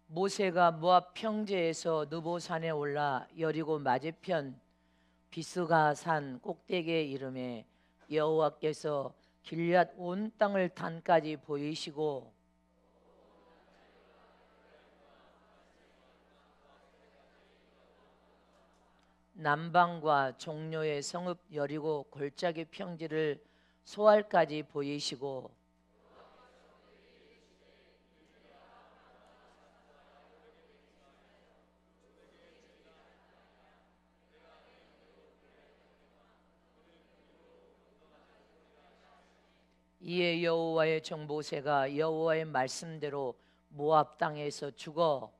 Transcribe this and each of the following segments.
모세가 모압 평지에서 느보산에 올라 여리고 맞은편 비스가 산 꼭대기에 이름에 여호와께서 길앗 온 땅을 단까지 보이시고 남방과 종료의 성읍 여리고 골짜기 평지를 소알까지 보이시고 이에 여호와의 종 모세가 여호와의 말씀대로 모압 땅에서 죽어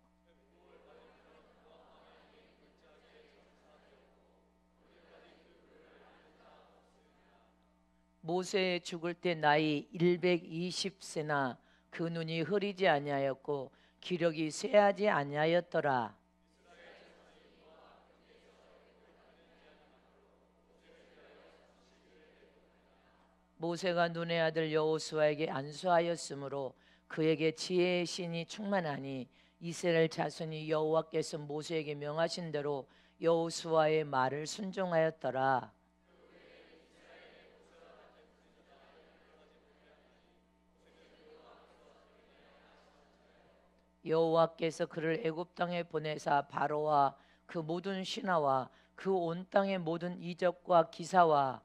모세 죽을 때 나이 120세나 그 눈이 흐리지 아니하였고 기력이 쇠하지 아니하였더라. 모세가 눈의 아들 여호수아에게 안수하였으므로 그에게 지혜의 신이 충만하니 이스라엘 자손이 여호와께서 모세에게 명하신 대로 여호수아의 말을 순종하였더라. 여호와께서 그를 애굽 땅에 보내사 바로와 그 모든 신하와 그 온 땅의 모든 이적과 기사와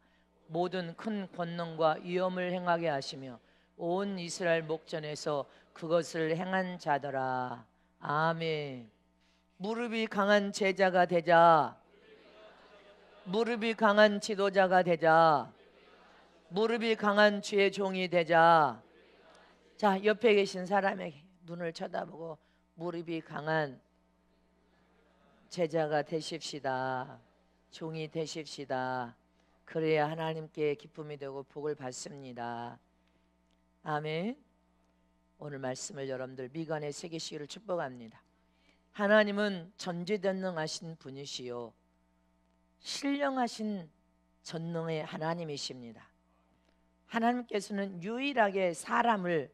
모든 큰 권능과 위엄을 행하게 하시며 온 이스라엘 목전에서 그것을 행한 자더라. 아멘. 무릎이 강한 제자가 되자. 무릎이 강한 지도자가 되자. 무릎이 강한 주의 종이 되자. 자, 옆에 계신 사람에게 눈을 쳐다보고 무릎이 강한 제자가 되십시다. 종이 되십시다. 그래야 하나님께 기쁨이 되고 복을 받습니다. 아멘. 오늘 말씀을 여러분들 미간에 새기시기를 축복합니다. 하나님은 전지전능하신 분이시요 신령하신 전능의 하나님이십니다. 하나님께서는 유일하게 사람을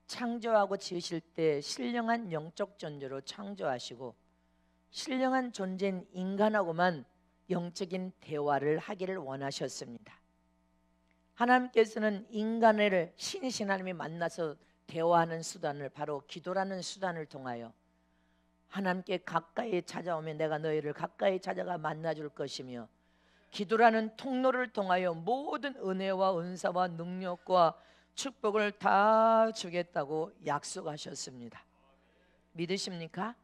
창조하고 지으실 때 신령한 영적 존재로 창조하시고 신령한 존재인 인간하고만 영적인 대화를 하기를 원하셨습니다. 하나님께서는 인간을 신이신 하나님이 만나서 대화하는 수단을 바로 기도라는 수단을 통하여 하나님께 가까이 찾아오면 내가 너희를 가까이 찾아가 만나줄 것이며 기도라는 통로를 통하여 모든 은혜와 은사와 능력과 축복을 다 주겠다고 약속하셨습니다. 믿으십니까?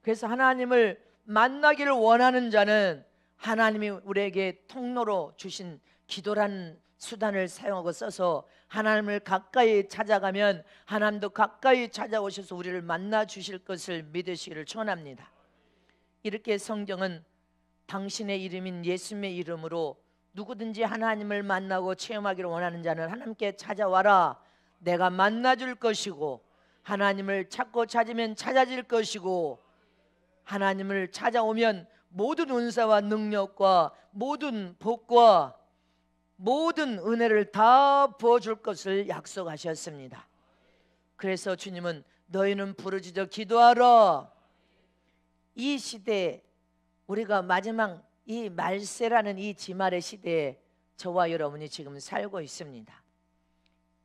그래서 하나님을 만나기를 원하는 자는 하나님이 우리에게 통로로 주신 기도라는 수단을 사용하고 써서 하나님을 가까이 찾아가면 하나님도 가까이 찾아오셔서 우리를 만나 주실 것을 믿으시기를 축원합니다. 이렇게 성경은 당신의 이름인 예수님의 이름으로 누구든지 하나님을 만나고 체험하기를 원하는 자는 하나님께 찾아와라. 내가 만나줄 것이고 하나님을 찾고 찾으면 찾아질 것이고 하나님을 찾아오면 모든 은사와 능력과 모든 복과 모든 은혜를 다 부어줄 것을 약속하셨습니다. 그래서 주님은 너희는 부르짖어 기도하라. 이 시대에 우리가 마지막 이 말세라는 이 지말의 시대에 저와 여러분이 지금 살고 있습니다.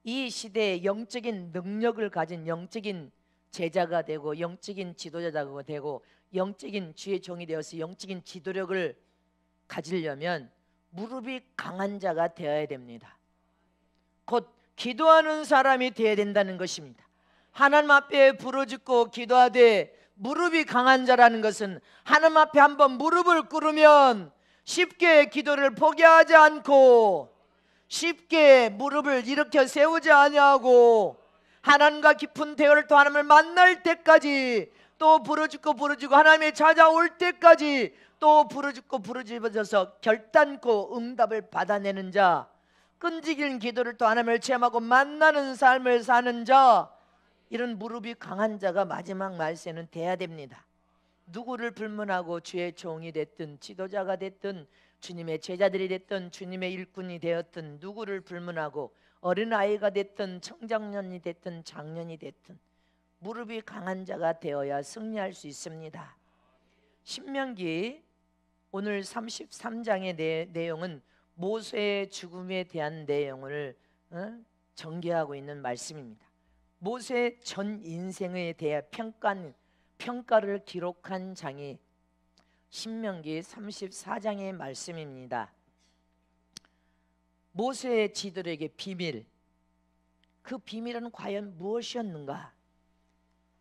이 시대에 영적인 능력을 가진 영적인 제자가 되고 영적인 지도자가 되고 영적인 주의 종이 되어서 영적인 지도력을 가지려면 무릎이 강한 자가 되어야 됩니다. 곧 기도하는 사람이 되어야 된다는 것입니다. 하나님 앞에 부르짖고 기도하되 무릎이 강한 자라는 것은 하나님 앞에 한번 무릎을 꿇으면 쉽게 기도를 포기하지 않고 쉽게 무릎을 일으켜 세우지 아니하고 하나님과 깊은 대화를 또 하나님을 만날 때까지 또 부르짖고 하나님이 찾아올 때까지 또 부르짖어서 결단코 응답을 받아내는 자, 끈질긴 기도를 또 하나님을 체험하고 만나는 삶을 사는 자, 이런 무릎이 강한 자가 마지막 말세는 돼야 됩니다. 누구를 불문하고 주의 종이 됐든 지도자가 됐든 주님의 제자들이 됐든 주님의 일꾼이 되었든 누구를 불문하고 어린아이가 됐든 청장년이 됐든 장년이 됐든 무릎이 강한 자가 되어야 승리할 수 있습니다. 신명기 오늘 33장의 내용은 모세의 죽음에 대한 내용을 전개하고 있는 말씀입니다. 모세의 전 인생에 대해 평가를 기록한 장이 신명기 34장의 말씀입니다. 모세의 지도력의 비밀, 그 비밀은 과연 무엇이었는가?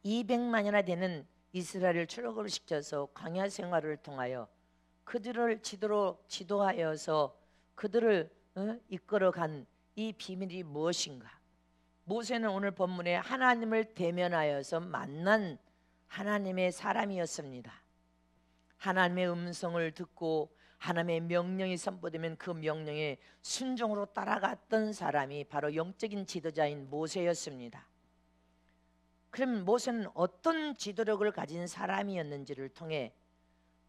200만이나 되는 이스라엘을 출애굽을 시켜서 광야 생활을 통하여 그들을 지도하여서 그들을 이끌어간 이 비밀이 무엇인가? 모세는 오늘 본문에 하나님을 대면하여서 만난 하나님의 사람이었습니다. 하나님의 음성을 듣고 하나님의 명령이 선포되면 그 명령에 순종으로 따라갔던 사람이 바로 영적인 지도자인 모세였습니다. 그럼 모세는 어떤 지도력을 가진 사람이었는지를 통해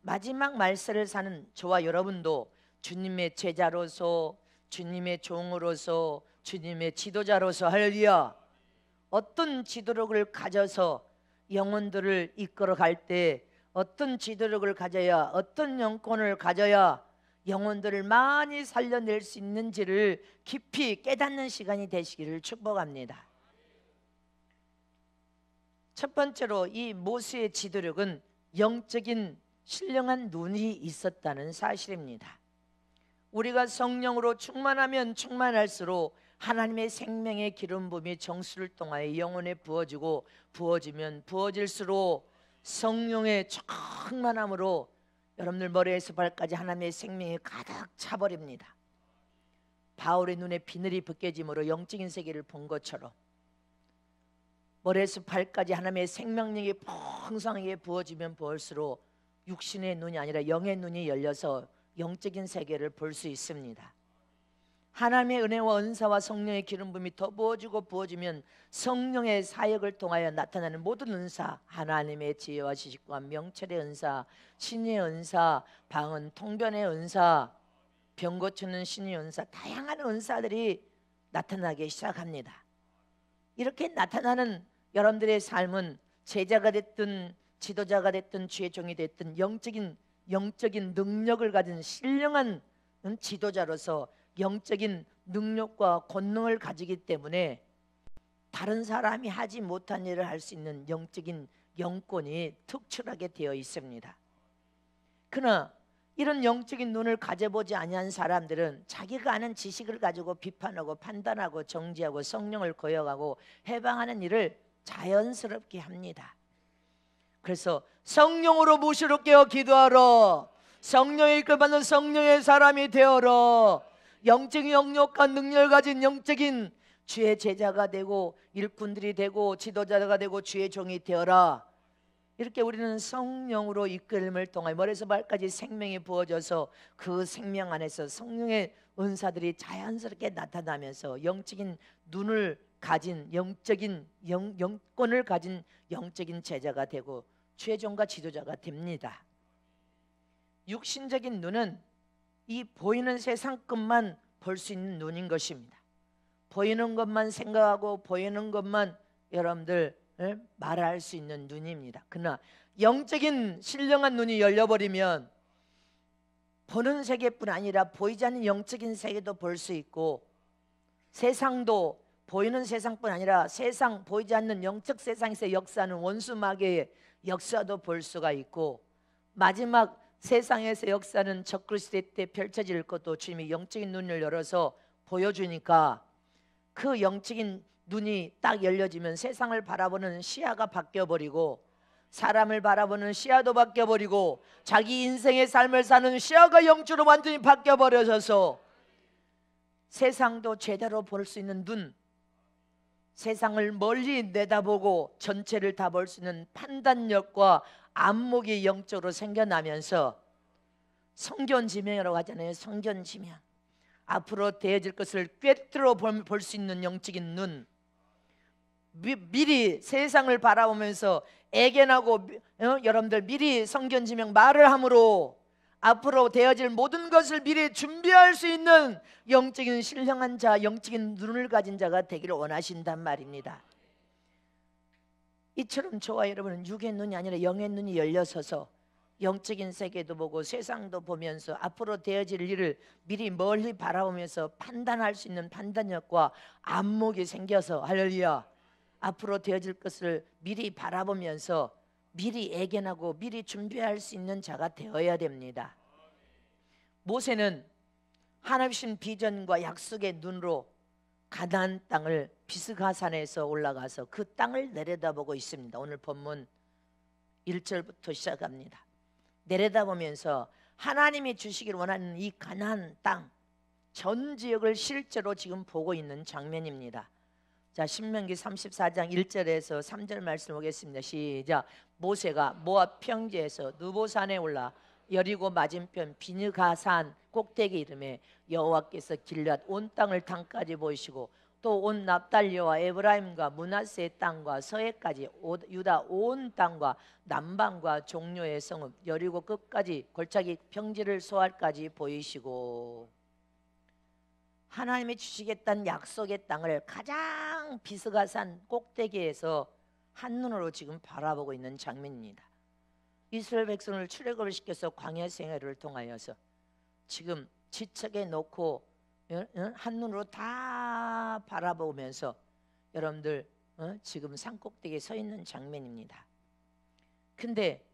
마지막 말세를 사는 저와 여러분도 주님의 제자로서, 주님의 종으로서, 주님의 지도자로서 할렐루야, 어떤 지도력을 가져서 영혼들을 이끌어 갈 때 어떤 지도력을 가져야, 어떤 영권을 가져야 영혼들을 많이 살려낼 수 있는지를 깊이 깨닫는 시간이 되시기를 축복합니다. 첫 번째로 이 모세의 지도력은 영적인 신령한 눈이 있었다는 사실입니다. 우리가 성령으로 충만하면 충만할수록 하나님의 생명의 기름 부음이 정수를 통하여 영혼에 부어지고 부어지면 부어질수록 성령의 충만함으로 여러분들 머리에서 발까지 하나님의 생명이 가득 차버립니다. 바울의 눈에 비늘이 벗겨짐으로 영적인 세계를 본 것처럼 머리에서 발까지 하나님의 생명력이 풍성하게 부어지면 부을수록 육신의 눈이 아니라 영의 눈이 열려서 영적인 세계를 볼 수 있습니다. 하나님의 은혜와 은사와 성령의 기름 부음이 더 부어지고 부어지면 성령의 사역을 통하여 나타나는 모든 은사, 하나님의 지혜와 지식과 명철의 은사, 신의 은사, 방언 통변의 은사, 병 고치는 신의 은사, 다양한 은사들이 나타나기 시작합니다. 이렇게 나타나는 여러분들의 삶은 제자가 됐든 지도자가 됐든 주의 종이 됐든 영적인 능력을 가진 신령한 지도자로서 영적인 능력과 권능을 가지기 때문에 다른 사람이 하지 못한 일을 할 수 있는 영적인 영권이 특출하게 되어 있습니다. 그러나 이런 영적인 눈을 가져보지 아니한 사람들은 자기가 아는 지식을 가지고 비판하고 판단하고 정죄하고 성령을 거역하고 해방하는 일을 자연스럽게 합니다. 그래서 성령으로 무시롭게 기도하라, 성령의 이끌받는 성령의 사람이 되어라, 영적인 영역과 능력을 가진 영적인 주의 제자가 되고 일꾼들이 되고 지도자가 되고 주의 종이 되어라. 이렇게 우리는 성령으로 이끌림을 통해 머리에서 발까지 생명이 부어져서 그 생명 안에서 성령의 은사들이 자연스럽게 나타나면서 영적인 눈을 가진 영적인 영권을 가진 영적인 제자가 되고 주의 종과 지도자가 됩니다. 육신적인 눈은 이 보이는 세상 것만 볼 수 있는 눈인 것입니다. 보이는 것만 생각하고 보이는 것만 여러분들 말할 수 있는 눈입니다. 그러나 영적인 신령한 눈이 열려버리면 보는 세계뿐 아니라 보이지 않는 영적인 세계도 볼 수 있고, 세상도 보이는 세상뿐 아니라 세상 보이지 않는 영적 세상에서 역사하는 원수 마귀의 역사도 볼 수가 있고, 마지막 세상에서 역사는 적그리스도 때 펼쳐질 것도 주님이 영적인 눈을 열어서 보여주니까 그 영적인 눈이 딱 열려지면 세상을 바라보는 시야가 바뀌어버리고 사람을 바라보는 시야도 바뀌어버리고 자기 인생의 삶을 사는 시야가 영적으로 완전히 바뀌어버려져서 세상도 제대로 볼 수 있는 눈, 세상을 멀리 내다보고 전체를 다 볼 수 있는 판단력과 안목이 영적으로 생겨나면서 성견지명이라고 하잖아요. 성견지명, 앞으로 되어질 것을 꿰뚫어 볼 수 있는 영적인 눈, 미리 세상을 바라보면서 애견하고 여러분들 미리 성견지명 말을 함으로 앞으로 되어질 모든 것을 미리 준비할 수 있는 영적인 신령한 자, 영적인 눈을 가진 자가 되기를 원하신단 말입니다. 이처럼 저와 여러분은 육의 눈이 아니라 영의 눈이 열려서서 영적인 세계도 보고 세상도 보면서 앞으로 되어질 일을 미리 멀리 바라보면서 판단할 수 있는 판단력과 안목이 생겨서, 할렐루야, 앞으로 되어질 것을 미리 바라보면서 미리 예견하고 미리 준비할 수 있는 자가 되어야 됩니다. 모세는 하나님 주신 비전과 약속의 눈으로 가나안 땅을 비스가산에서 올라가서 그 땅을 내려다보고 있습니다. 오늘 본문 1절부터 시작합니다. 내려다보면서 하나님이 주시길 원하는 이 가나안 땅 전 지역을 실제로 지금 보고 있는 장면입니다. 자, 신명기 34장 1절에서 3절 말씀 보겠습니다. 시작. 모세가 모압 평지에서 느보산에 올라 여리고 맞은편 비느가산 꼭대기 이름에 여호와께서 길앗 온 땅을 땅까지 보이시고 또 온 납달리와 에브라임과 므낫세의 땅과 서해까지 유다 온 땅과 남방과 종료의 성읍 여리고 끝까지 골짜기 평지를 소알까지 보이시고, 하나님이 주시겠다는 약속의 땅을 가장 비스가산 꼭대기에서 한눈으로 지금 바라보고 있는 장면입니다. 이스라엘 백성을 출애굽을 시켜서 광야 생활을 통하여서 지금 지척에 놓고 한눈으로 다 바라보면서 여러분들 지금 산꼭대기에 서 있는 장면입니다. 근데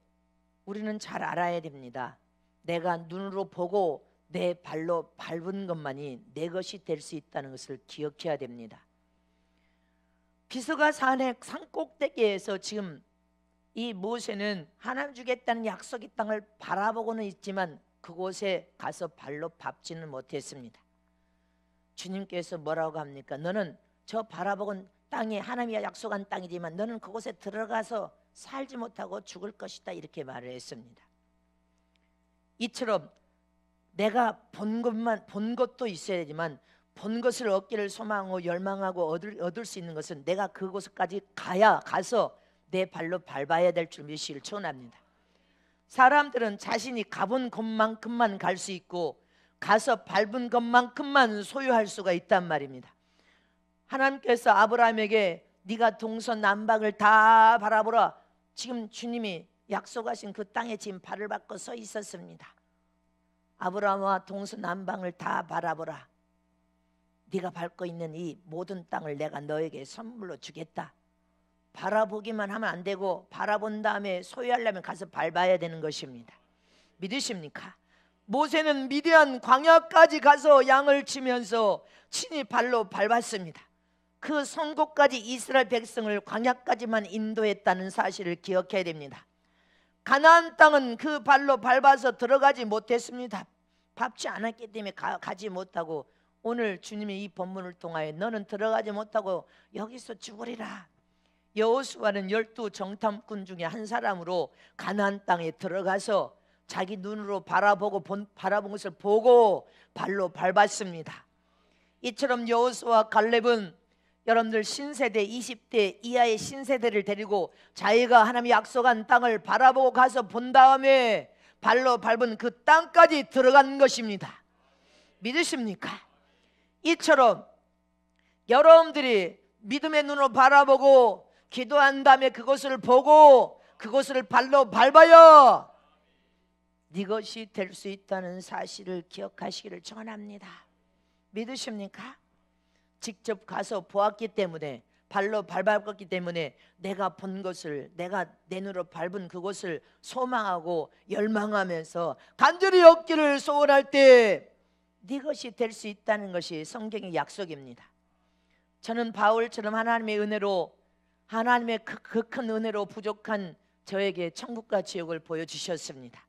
우리는 잘 알아야 됩니다. 내가 눈으로 보고 내 발로 밟은 것만이 내 것이 될 수 있다는 것을 기억해야 됩니다. 비스가산의 산꼭대기에서 지금 이 모세는 하나님 주겠다는 약속의 땅을 바라보고는 있지만 그곳에 가서 발로 밟지는 못했습니다. 주님께서 뭐라고 합니까? 너는 저 바라보는 땅이 하나님이 약속한 땅이지만 너는 그곳에 들어가서 살지 못하고 죽을 것이다, 이렇게 말을 했습니다. 이처럼 내가 본 것도 있어야 되지만 본 것을 얻기를 소망하고 열망하고 얻을 수 있는 것은 내가 그곳까지 가서 내 발로 밟아야 될 줄 믿으시길 축원합니다. 사람들은 자신이 가본 것만큼만 갈 수 있고 가서 밟은 것만큼만 소유할 수가 있단 말입니다. 하나님께서 아브라함에게 네가 동서남북을 다 바라보라, 지금 주님이 약속하신 그 땅에 지금 발을 밟고 서 있었습니다. 아브라함아, 동서남북을 다 바라보라. 네가 밟고 있는 이 모든 땅을 내가 너에게 선물로 주겠다. 바라보기만 하면 안 되고 바라본 다음에 소유하려면 가서 밟아야 되는 것입니다. 믿으십니까? 모세는 미디안 광야까지 가서 양을 치면서 친히 발로 밟았습니다. 그 선고까지 이스라엘 백성을 광야까지만 인도했다는 사실을 기억해야 됩니다. 가나안 땅은 그 발로 밟아서 들어가지 못했습니다. 밟지 않았기 때문에 가지 못하고 오늘 주님이 이 본문을 통하여 너는 들어가지 못하고 여기서 죽으리라. 여호수아는 12 정탐꾼 중에 한 사람으로 가나안 땅에 들어가서 자기 눈으로 바라본 것을 보고 발로 밟았습니다. 이처럼 여호수아 갈렙은 여러분들 신세대 20대 이하의 신세대를 데리고 자기가 하나님이 약속한 땅을 바라보고 가서 본 다음에 발로 밟은 그 땅까지 들어간 것입니다. 믿으십니까? 이처럼 여러분들이 믿음의 눈으로 바라보고 기도한 다음에 그것을 보고 그것을 발로 밟아야 네 것이 될 수 있다는 사실을 기억하시기를 축원합니다. 믿으십니까? 직접 가서 보았기 때문에 발로 밟았기 때문에 내가 본 것을 내가 내 눈으로 밟은 그것을 소망하고 열망하면서 간절히 얻기를 소원할 때 네 것이 될 수 있다는 것이 성경의 약속입니다. 저는 바울처럼 하나님의 은혜로 하나님의 그 큰 은혜로 부족한 저에게 천국과 지옥을 보여주셨습니다.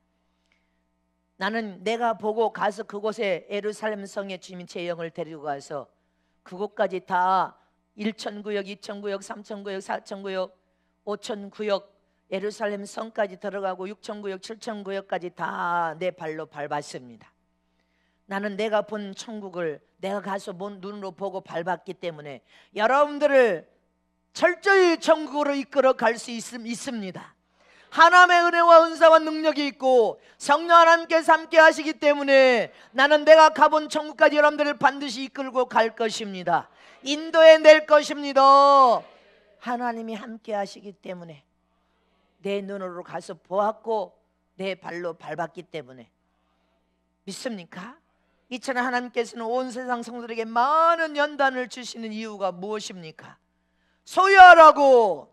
나는 내가 보고 가서 그곳에 예루살렘 성에 주님이 제 영을 데리고 가서 그곳까지 다 1,000구역, 2,000구역, 3,000구역, 4,000구역, 5,000구역 예루살렘 성까지 들어가고 6,000구역, 7,000구역까지 다 내 발로 밟았습니다. 나는 내가 본 천국을 내가 가서 눈으로 보고 밟았기 때문에 여러분들을 철저히 천국으로 이끌어 갈 수 있습니다. 하나님의 은혜와 은사와 능력이 있고 성령 하나님께서 함께 하시기 때문에 나는 내가 가본 천국까지 여러분들을 반드시 이끌고 갈 것입니다. 인도해 낼 것입니다. 하나님이 함께 하시기 때문에, 내 눈으로 가서 보았고 내 발로 밟았기 때문에. 믿습니까? 이처럼 하나님께서는 온 세상 성도들에게 많은 연단을 주시는 이유가 무엇입니까? 소유하라고,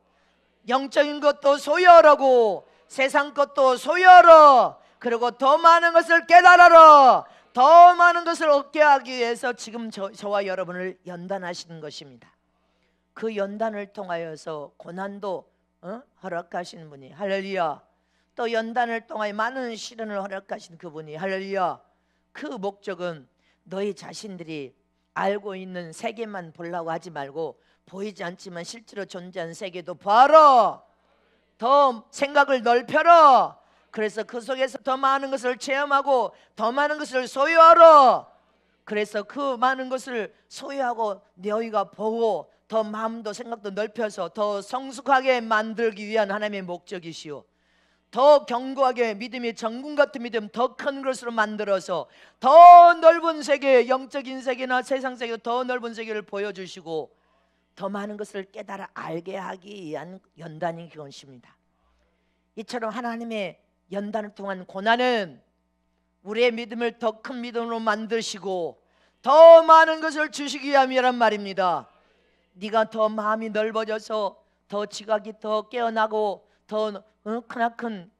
영적인 것도 소유하라고, 세상 것도 소유하라, 그리고 더 많은 것을 깨달아라, 더 많은 것을 얻게 하기 위해서 지금 저와 여러분을 연단하시는 것입니다. 그 연단을 통하여서 고난도 허락하시는 분이, 할렐루야. 또 연단을 통하여 많은 시련을 허락하신 그분이, 할렐루야. 그 목적은 너희 자신들이 알고 있는 세계만 보려고 하지 말고 보이지 않지만 실제로 존재하는 세계도 봐라, 더 생각을 넓혀라. 그래서 그 속에서 더 많은 것을 체험하고 더 많은 것을 소유하라. 그래서 그 많은 것을 소유하고 너희가 보고 더 마음도 생각도 넓혀서 더 성숙하게 만들기 위한 하나님의 목적이시오. 더 견고하게 믿음이 정군 같은 믿음, 더 큰 것으로 만들어서 더 넓은 세계, 영적인 세계나 세상 세계, 더 넓은 세계를 보여주시고 더 많은 것을 깨달아 알게 하기 위한 연단이 그것입니다. 이처럼 하나님의 연단을 통한 고난은 우리의 믿음을 더 큰 믿음으로 만드시고 더 많은 것을 주시기 위함이란 말입니다. 네가 더 마음이 넓어져서 더 지각이 더 깨어나고 더 크나큰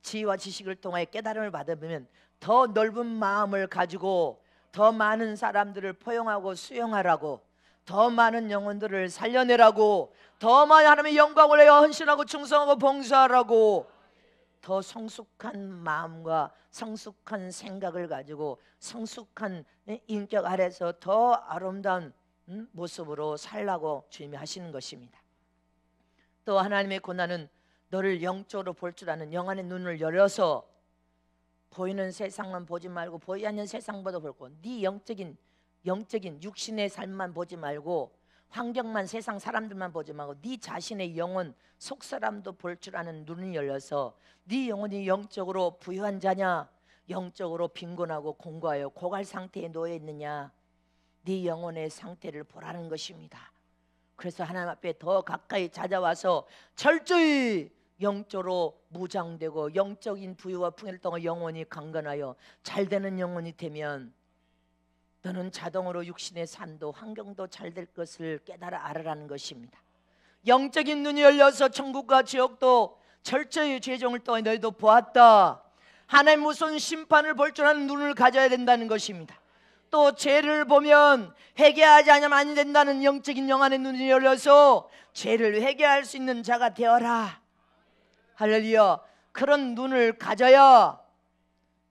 지혜와 지식을 통하여 깨달음을 받으면 더 넓은 마음을 가지고 더 많은 사람들을 포용하고 수용하라고, 더 많은 영혼들을 살려내라고, 더 많은 하나님의 영광을 위하여 헌신하고 충성하고 봉사하라고, 더 성숙한 마음과 성숙한 생각을 가지고 성숙한 인격 아래서 더 아름다운 모습으로 살라고 주님이 하시는 것입니다. 또 하나님의 고난은 너를 영적으로 볼 줄 아는 영안의 눈을 열어서 보이는 세상만 보지 말고 보이지 않는 세상보다 보고, 네 영적인 육신의 삶만 보지 말고 환경만, 세상 사람들만 보지 말고 네 자신의 영혼 속사람도 볼 줄 아는 눈이 열려서 네 영혼이 영적으로 부유한 자냐, 영적으로 빈곤하고 공고하여 고갈 상태에 놓여 있느냐, 네 영혼의 상태를 보라는 것입니다. 그래서 하나님 앞에 더 가까이 찾아와서 철저히 영적으로 무장되고 영적인 부유와 풍요를 통해 영혼이 강건하여 잘되는 영혼이 되면 너는 자동으로 육신의 삶도 환경도 잘 될 것을 깨달아 알아라는 것입니다. 영적인 눈이 열려서 천국과 지옥도 철저히 죄종을 통해 너희도 보았다. 하나님 무슨 심판을 볼 줄 아는 눈을 가져야 된다는 것입니다. 또 죄를 보면 회개하지 않으면 안 된다는 영적인 영안의 눈이 열려서 죄를 회개할 수 있는 자가 되어라. 할렐루야. 그런 눈을 가져야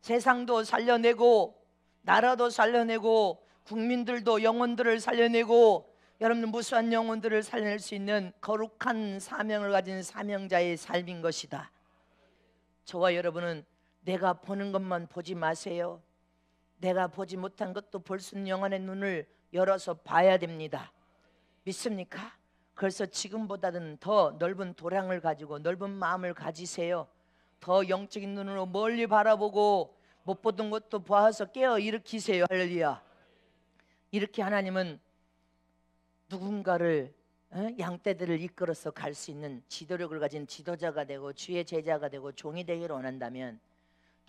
세상도 살려내고 나라도 살려내고 국민들도 영혼들을 살려내고 여러분 무수한 영혼들을 살려낼 수 있는 거룩한 사명을 가진 사명자의 삶인 것이다. 저와 여러분은 내가 보는 것만 보지 마세요. 내가 보지 못한 것도 볼 수 있는 영혼의 눈을 열어서 봐야 됩니다. 믿습니까? 그래서 지금보다는 더 넓은 도량을 가지고 넓은 마음을 가지세요. 더 영적인 눈으로 멀리 바라보고 못 보던 것도 보아서 깨어 일으키세요. 할렐루야. 이렇게 하나님은 누군가를 양떼들을 이끌어서 갈 수 있는 지도력을 가진 지도자가 되고 주의 제자가 되고 종이 되기를 원한다면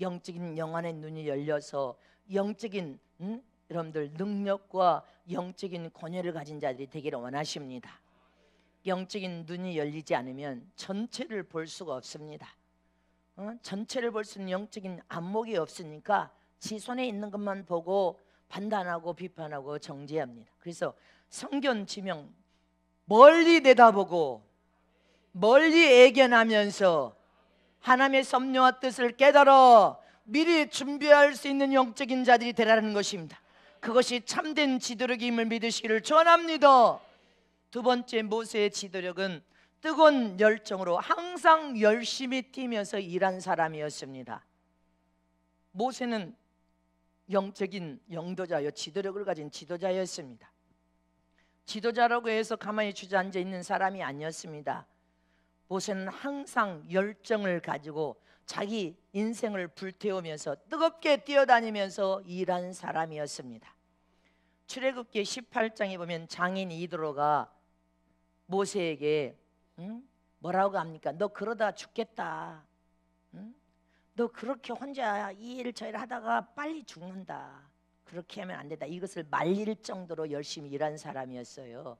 영적인 영안의 눈이 열려서 영적인 여러분들 능력과 영적인 권위를 가진 자들이 되기를 원하십니다. 영적인 눈이 열리지 않으면 전체를 볼 수가 없습니다. 전체를 볼 수 있는 영적인 안목이 없으니까 지 손에 있는 것만 보고 판단하고 비판하고 정죄합니다. 그래서 성견 지명 멀리 내다보고 멀리 애견하면서 하나님의 섭리와 뜻을 깨달아 미리 준비할 수 있는 영적인 자들이 되라는 것입니다. 그것이 참된 지도력임을 믿으시기를 축원합니다. 두 번째, 모세의 지도력은 뜨거운 열정으로 항상 열심히 뛰면서 일한 사람이었습니다. 모세는 영적인 영도자여 지도력을 가진 지도자였습니다. 지도자라고 해서 가만히 주저앉아 있는 사람이 아니었습니다. 모세는 항상 열정을 가지고 자기 인생을 불태우면서 뜨겁게 뛰어다니면서 일한 사람이었습니다. 출애굽기 18장에 보면 장인 이드로가 모세에게 뭐라고 합니까? 너 그러다 죽겠다. 너 그렇게 혼자 이 일 저 일 하다가 빨리 죽는다. 그렇게 하면 안 된다. 이것을 말릴 정도로 열심히 일한 사람이었어요.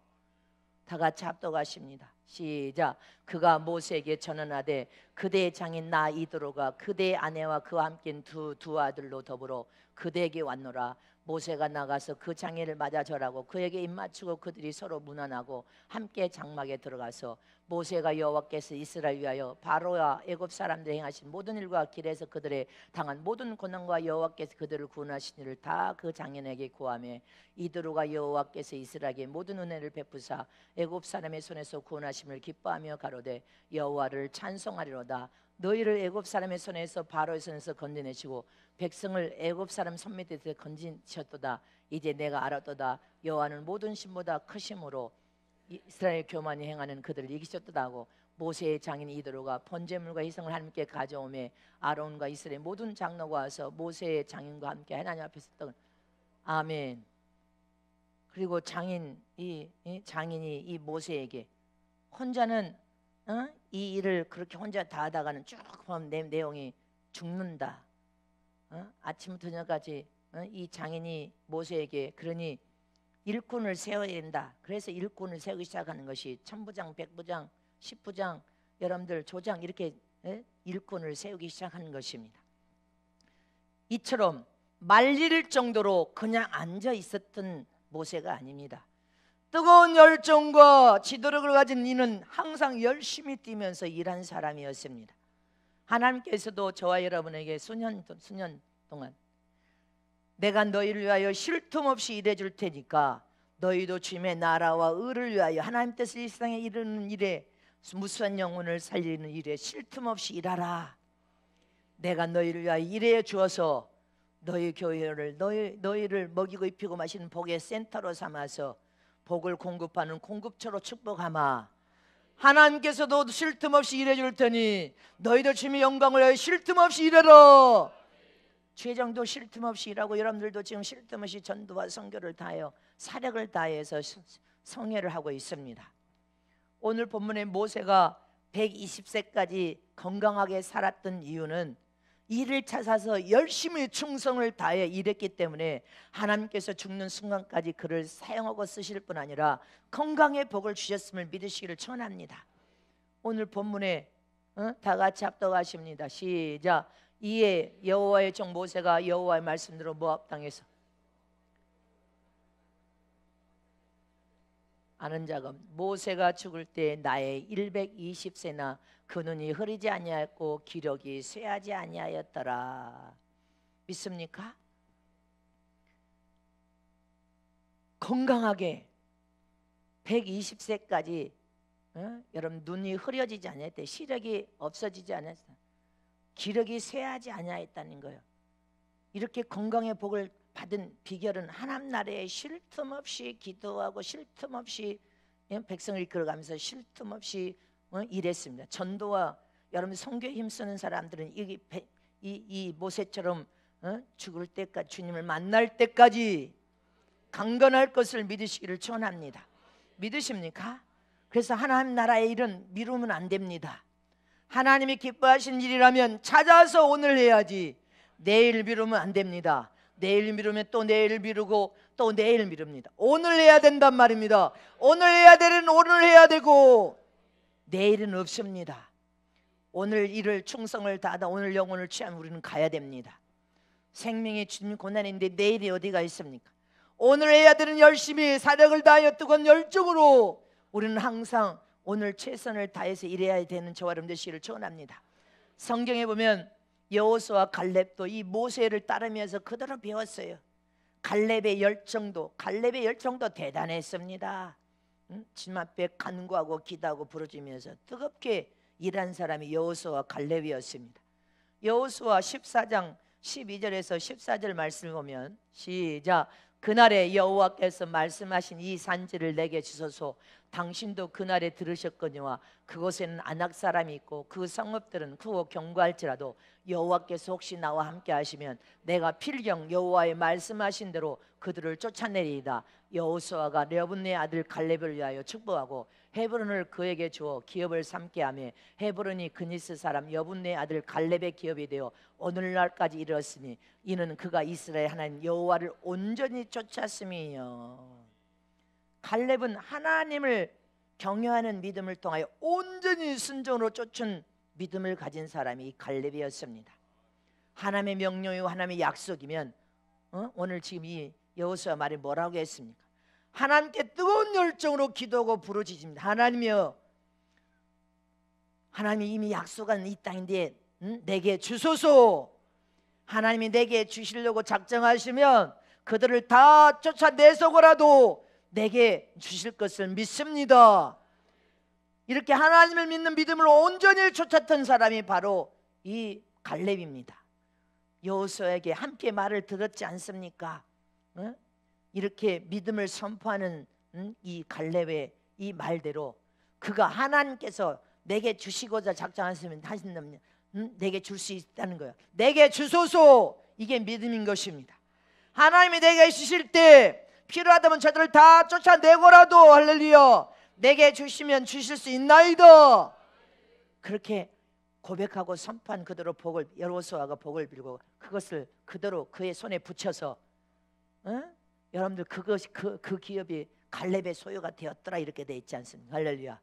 다 같이 합독하십니다. 시작. 그가 모세에게 전언하되 그대의 장인 나 이드로가 그대의 아내와 그와 함께 두 아들로 더불어 그대에게 왔노라. 모세가 나가서 그 장인을 맞아 절하고 그에게 입맞추고 그들이 서로 문안하고 함께 장막에 들어가서 모세가 여호와께서 이스라엘 위하여 바로와 애굽 사람들이 행하신 모든 일과 길에서 그들의 당한 모든 고난과 여호와께서 그들을 구원하신 일을 다 그 장인에게 고하며 이드로가 여호와께서 이스라엘에게 모든 은혜를 베푸사 애굽 사람의 손에서 구원하심을 기뻐하며 가로되 여호와를 찬송하리로다. 너희를 애굽 사람의 손에서 바로의 손에서 건져내시고 백성을 애굽 사람 손 밑에서 건지셨도다. 이제 내가 알았도다. 여호와는 모든 신보다 크심으로 이스라엘 교만이 행하는 그들을 이기셨도다 하고 모세의 장인 이드로가 번제물과 희생을 하나님께 가져오매 아론과 이스라엘 모든 장로가 와서 모세의 장인과 함께 하나님 앞에 섰던. 아멘. 그리고 장인이 이 모세에게 혼자는 이 일을 그렇게 혼자 다 하다가는 쭉 보면 내용이 죽는다. 아침부터 저녁까지 이 장인이 모세에게 그러니 일꾼을 세워야 된다. 그래서 일꾼을 세우기 시작하는 것이 천부장, 백부장, 십부장, 여러분들 조장 이렇게 일꾼을 세우기 시작하는 것입니다. 이처럼 말릴 정도로 그냥 앉아 있었던 모세가 아닙니다. 뜨거운 열정과 지도력을 가진 이는 항상 열심히 뛰면서 일한 사람이었습니다. 하나님께서도 저와 여러분에게 수년 동안 내가 너희를 위하여 쉴 틈 없이 일해 줄 테니까 너희도 주님의 나라와 의를 위하여 하나님 뜻을 이 세상에 이루는 일에 무수한 영혼을 살리는 일에 쉴 틈 없이 일하라. 내가 너희를 위하여 일해 주어서 너희 교회를 너희를 먹이고 입히고 마시는 복의 센터로 삼아서 복을 공급하는 공급처로 축복하마. 하나님께서도 쉴 틈 없이 일해 줄 테니 너희도 주님의 영광을 위하여 쉴 틈 없이 일하라. 최정도 쉴 틈 없이 일하고 여러분들도 지금 쉴 틈 없이 전도와 선교를 다하여 사력을 다해서 성회를 하고 있습니다. 오늘 본문의 모세가 120세까지 건강하게 살았던 이유는 일을 찾아서 열심히 충성을 다해 일했기 때문에 하나님께서 죽는 순간까지 그를 사용하고 쓰실 뿐 아니라 건강의 복을 주셨음을 믿으시기를 축원합니다. 오늘 본문에 다 같이 합독하십니다. 시작. 이에 여호와의 종 모세가 여호와의 말씀대로 모압 땅에서 아는 자가 모세가 죽을 때 나의 120세나 그 눈이 흐리지 아니하였고 기력이 쇠하지 아니하였더라. 믿습니까? 건강하게 120세까지 여러분 눈이 흐려지지 않았대. 시력이 없어지지 않았어. 기력이 쇠하지 아니하였다는 거예요. 이렇게 건강의 복을 받은 비결은 하나님 나라에 쉴 틈 없이 기도하고 쉴 틈 없이 백성을 이끌어가면서 쉴 틈 없이 일했습니다. 전도와 여러분 선교에 힘쓰는 사람들은 이 모세처럼 죽을 때까지 주님을 만날 때까지 강건할 것을 믿으시기를 축원합니다. 믿으십니까? 그래서 하나님 나라의 일은 미루면 안 됩니다. 하나님이 기뻐하신 일이라면 찾아서 오늘 해야지 내일 미루면 안 됩니다. 내일 미루면 또 내일 미루고 또 내일 미룹니다. 오늘 해야 된단 말입니다. 오늘 해야 되는 오늘 해야 되고 내일은 없습니다. 오늘 일을 충성을 다하다 오늘 영혼을 취하면 우리는 가야 됩니다. 생명의 주님 고난인데 내일이 어디가 있습니까? 오늘 해야 되는 열심히 사력을 다하여 뜨거운 열정으로 우리는 항상 오늘 최선을 다해서 일해야 되는 저와 여러분 되시기를 축원합니다. 성경에 보면 여호수아와 갈렙도 이 모세를 따르면서 그대로 배웠어요. 갈렙의 열정도 대단했습니다. 진 앞에 간구하고 기도하고 부르짖으면서 뜨겁게 일한 사람이 여호수아와 갈렙이었습니다. 여호수아 14장 12절에서 14절 말씀을 보면 시작. 그날에 여호와께서 말씀하신 이 산지를 내게 주소서. 당신도 그날에 들으셨거니와 그곳에는 아낙 사람이 있고 그 성읍들은 크고 견고할지라도 여호와께서 혹시 나와 함께 하시면 내가 필경 여호와의 말씀하신 대로 그들을 쫓아내리이다. 여호수아가 르분의 아들 갈렙을 위하여 축복하고 헤브론을 그에게 주어 기업을 삼게 하며 헤브론이 그니스 사람 여분네 아들 갈렙의 기업이 되어 오늘날까지 이르렀으니 이는 그가 이스라엘 하나님 여호와를 온전히 쫓았음이요. 갈렙은 하나님을 경외하는 믿음을 통하여 온전히 순종으로 쫓은 믿음을 가진 사람이 이 갈렙이었습니다. 하나님의 명령이고 하나님의 약속이면 오늘 지금 이 여호수아 말이 뭐라고 했습니까? 하나님께 뜨거운 열정으로 기도하고 부르짖습니다. 하나님이여, 하나님이 이미 약속한 이 땅인데 내게 주소서. 하나님이 내게 주시려고 작정하시면 그들을 다 쫓아내서고라도 내게 주실 것을 믿습니다. 이렇게 하나님을 믿는 믿음을 온전히 쫓았던 사람이 바로 이 갈렙입니다. 여호수아에게 함께 말을 들었지 않습니까? 이렇게 믿음을 선포하는 이 갈렙의 이 말대로 그가 하나님께서 내게 주시고자 작정하시면 내게 줄 수 있다는 거예요. 내게 주소서. 이게 믿음인 것입니다. 하나님이 내게 주실 때 필요하다면 저들을 다 쫓아내고라도 할렐루야 내게 주시면 주실 수 있나이다. 그렇게 고백하고 선포한 그대로 복을 여호수아가 복을 빌고 그것을 그대로 그의 손에 붙여서 여러분들 그것이 그 기업이 갈렙의 소유가 되었더라 이렇게 돼 있지 않습니까? 할렐루야.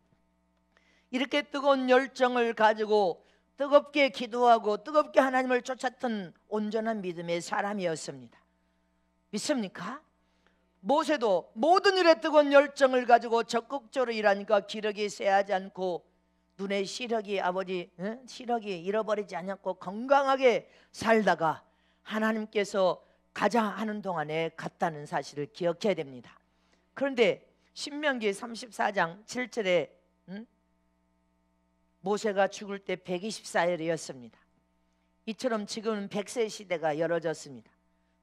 이렇게 뜨거운 열정을 가지고 뜨겁게 기도하고 뜨겁게 하나님을 쫓았던 온전한 믿음의 사람이었습니다. 믿습니까? 모세도 모든 일에 뜨거운 열정을 가지고 적극적으로 일하니까 기력이 쇠하지 않고 눈의 시력이 시력이 잃어버리지 않았고 건강하게 살다가 하나님께서 가자 하는 동안에 갔다는 사실을 기억해야 됩니다. 그런데 신명기 34장 7절에 모세가 죽을 때 124일이었습니다. 이처럼 지금은 100세 시대가 열어졌습니다.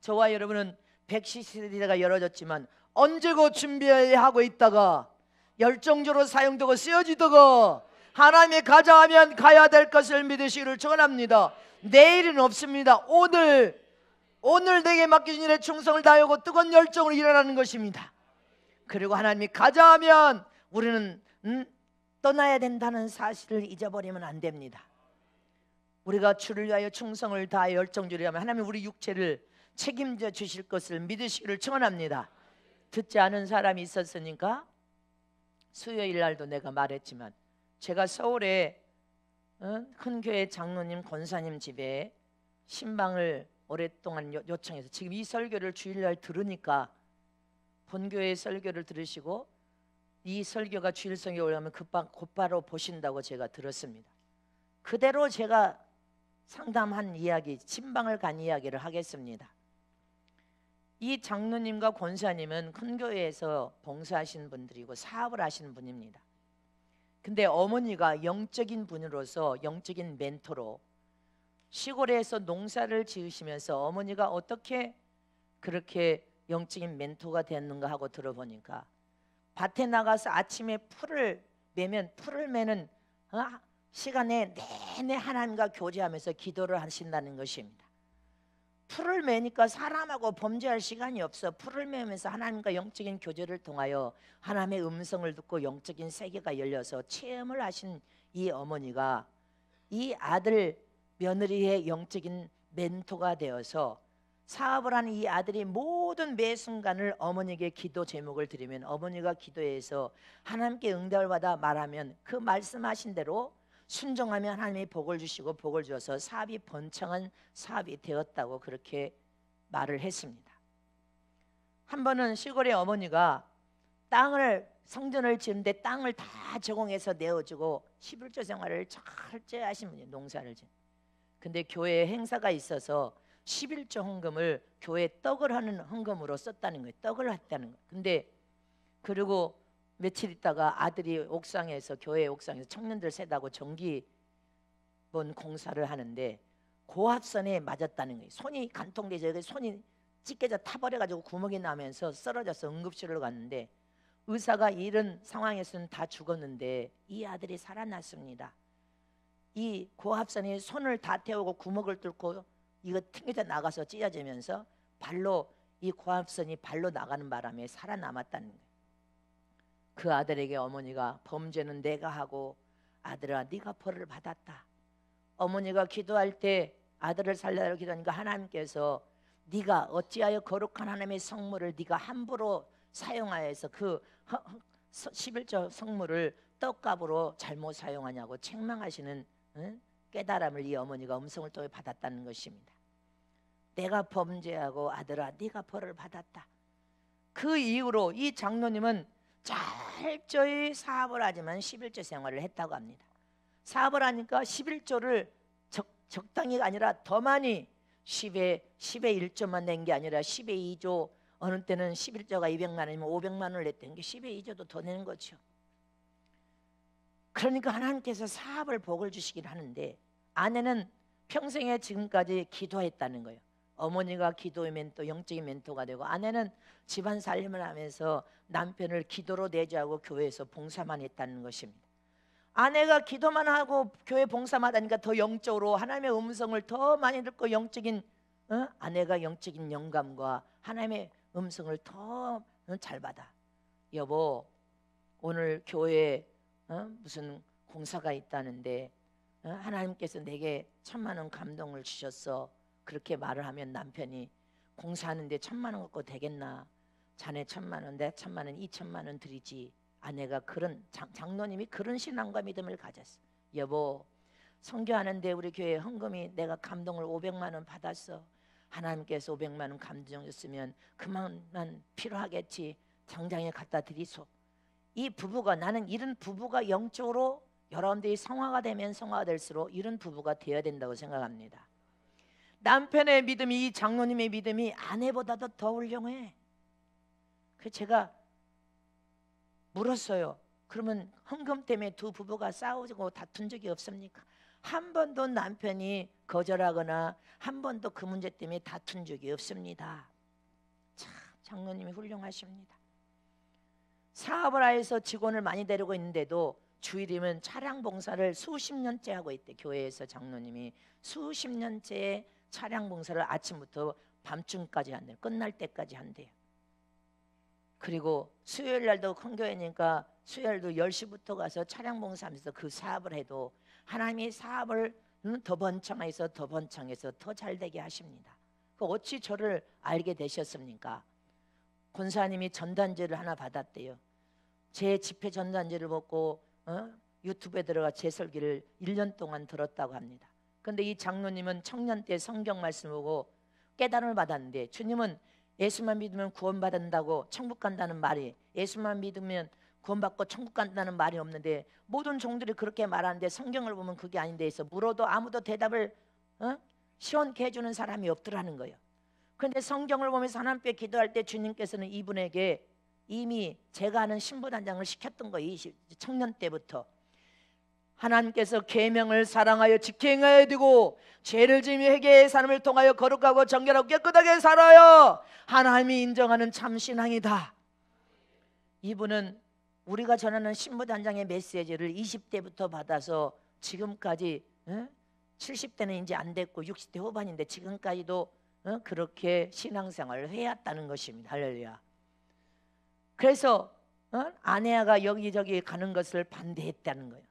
저와 여러분은 100세 시대가 열어졌지만 언제고 준비하고 있다가 열정적으로 사용되고 쓰여지다가 하나님이 가자 하면 가야 될 것을 믿으시기를 축원합니다. 내일은 없습니다. 오늘 내게 맡겨진 일에 충성을 다하고 뜨거운 열정으로 일어나는 것입니다. 그리고 하나님이 가자 하면 우리는 떠나야 된다는 사실을 잊어버리면 안 됩니다. 우리가 주를 위하여 충성을 다하여 열정적으로 하면 하나님이 우리 육체를 책임져 주실 것을 믿으시기를 축원합니다. 듣지 않은 사람이 있었으니까 수요일 날도 내가 말했지만 제가 서울에 큰 교회 장로님 권사님 집에 신방을 오랫동안 요청해서 지금 이 설교를 주일날 들으니까 본교회 설교를 들으시고 이 설교가 주일 설교에 올라가면 곧바로 보신다고 제가 들었습니다. 그대로 제가 상담한 이야기, 신방을 간 이야기를 하겠습니다. 이 장로님과 권사님은 큰 교회에서 봉사하시는 분들이고 사업을 하시는 분입니다. 근데 어머니가 영적인 분으로서 영적인 멘토로 시골에서 농사를 지으시면서 어머니가 어떻게 그렇게 영적인 멘토가 됐는가 하고 들어보니까 밭에 나가서 아침에 풀을 매는 시간에 내내 하나님과 교제하면서 기도를 하신다는 것입니다. 풀을 매니까 사람하고 범죄할 시간이 없어. 풀을 매면서 하나님과 영적인 교제를 통하여 하나님의 음성을 듣고 영적인 세계가 열려서 체험을 하신 이 어머니가 이 아들 며느리의 영적인 멘토가 되어서 사업을 하는 이 아들이 모든 매 순간을 어머니에게 기도 제목을 드리면 어머니가 기도해서 하나님께 응답을 받아 말하면 그 말씀하신 대로 순종하면 하나님이 복을 주시고 복을 주어서 사업이 번창한 사업이 되었다고 그렇게 말을 했습니다. 한 번은 시골의 어머니가 성전을 지는데 땅을 다 제공해서 내어주고 11조 생활을 철저히 하신 분이에요. 농사를 짓는. 근데 교회에 행사가 있어서 11조 헌금을 교회 떡을 하는 헌금으로 썼다는 거예요. 떡을 했다는 거예요. 근데 그리고 며칠 있다가 아들이 옥상에서 교회 옥상에서 청년들 세다고 전기본 공사를 하는데 고압선에 맞았다는 거예요. 손이 간통돼서 손이 찢겨져 타버려가지고 구멍이 나면서 쓰러져서 응급실로 갔는데 의사가 이런 상황에서는 다 죽었는데 이 아들이 살아났습니다. 이 고압선이 손을 다 태우고 구멍을 뚫고 이거 튕겨져 나가서 찢어지면서 발로 이 고압선이 발로 나가는 바람에 살아남았다는 거예요. 그 아들에게 어머니가 범죄는 내가 하고 아들아 네가 벌을 받았다. 어머니가 기도할 때 아들을 살려달라고 기도하니까 하나님께서 네가 어찌하여 거룩한 하나님의 성물을 네가 함부로 사용하여서 그 11조 성물을 떡값으로 잘못 사용하냐고 책망하시는 깨달음을 이 어머니가 음성을 통해 받았다는 것입니다. 내가 범죄하고 아들아 네가 벌을 받았다. 그 이후로 이 장로님은 철저히 사업을 하지만 11조 생활을 했다고 합니다. 사업을 하니까 11조를 적당히가 아니라 더 많이 10에 1조만 낸 게 아니라 10에 2조, 어느 때는 11조가 200만 원이면 500만 원을 냈던 게 10에 2조도 더 내는 거죠. 그러니까 하나님께서 사업을 복을 주시긴 하는데 아내는 평생에 지금까지 기도했다는 거예요. 어머니가 기도의 멘토, 영적인 멘토가 되고 아내는 집안 살림을 하면서 남편을 기도로 내주하고 교회에서 봉사만 했다는 것입니다. 아내가 기도만 하고 교회 봉사만 하니까 더 영적으로 하나님의 음성을 더 많이 듣고 영적인 아내가 영적인 영감과 하나님의 음성을 더 잘 받아. 여보 오늘 교회에 무슨 공사가 있다는데 하나님께서 내게 1,000만 원 감동을 주셨어. 그렇게 말을 하면 남편이 공사하는데 1,000만 원 갖고 되겠나? 자네 1,000만 원, 내 1,000만 원, 2,000만 원 드리지. 아내가 그런 장로님이 그런 신앙과 믿음을 가졌어. 여보 선교하는데 우리 교회 헌금이 내가 감동을 500만 원 받았어. 하나님께서 500만 원 감동 줬으면 그만만 필요하겠지. 당장에 갖다 드리소. 이 부부가 나는 이런 부부가 영적으로 여러분들이 성화가 되면 성화가 될수록 이런 부부가 되어야 된다고 생각합니다. 남편의 믿음이 이 장로님의 믿음이 아내보다도 더 훌륭해. 그 제가 물었어요. 그러면 헌금 때문에 두 부부가 싸우고 다툰 적이 없습니까? 한 번도 남편이 거절하거나 한 번도 그 문제 때문에 다툰 적이 없습니다. 참 장로님이 훌륭하십니다. 사업을 하여서 직원을 많이 데리고 있는데도 주일이면 차량 봉사를 수십 년째 하고 있대. 교회에서 장로님이 수십 년째 차량 봉사를 아침부터 밤중까지 한대요. 끝날 때까지 한대요. 그리고 수요일 날도 큰 교회니까 수요일도 10시부터 가서 차량 봉사하면서 그 사업을 해도 하나님이 사업을 더 번창해서 더 번창해서 더 잘되게 하십니다. 그 어찌 저를 알게 되셨습니까? 권사님이 전단지를 하나 받았대요. 제 집회 전단지를 보고 유튜브에 들어가 제 설교를 1년 동안 들었다고 합니다. 그런데 이 장로님은 청년 때 성경 말씀을 보고 깨달음을 받았는데 주님은 예수만 믿으면 구원받는다고 천국 간다는 말이 예수만 믿으면 구원받고 천국 간다는 말이 없는데 모든 종들이 그렇게 말하는데 성경을 보면 그게 아닌데 해서 물어도 아무도 대답을 시원케 해주는 사람이 없더라는 거예요. 그런데 성경을 보면서 하나님께 기도할 때 주님께서는 이분에게 이미 제가 아는 신부단장을 시켰던 거예요. 청년 때부터 하나님께서 계명을 사랑하여 지켜 행해야 되고 죄를 지으며 회개의 삶을 통하여 거룩하고 정결하고 깨끗하게 살아야 하나님이 인정하는 참 신앙이다. 이분은 우리가 전하는 신부단장의 메시지를 20대부터 받아서 지금까지 70대는 이제 안 됐고 60대 후반인데 지금까지도 그렇게 신앙생활을 해왔다는 것입니다. 할렐루야. 그래서 아내가 여기저기 가는 것을 반대했다는 거예요.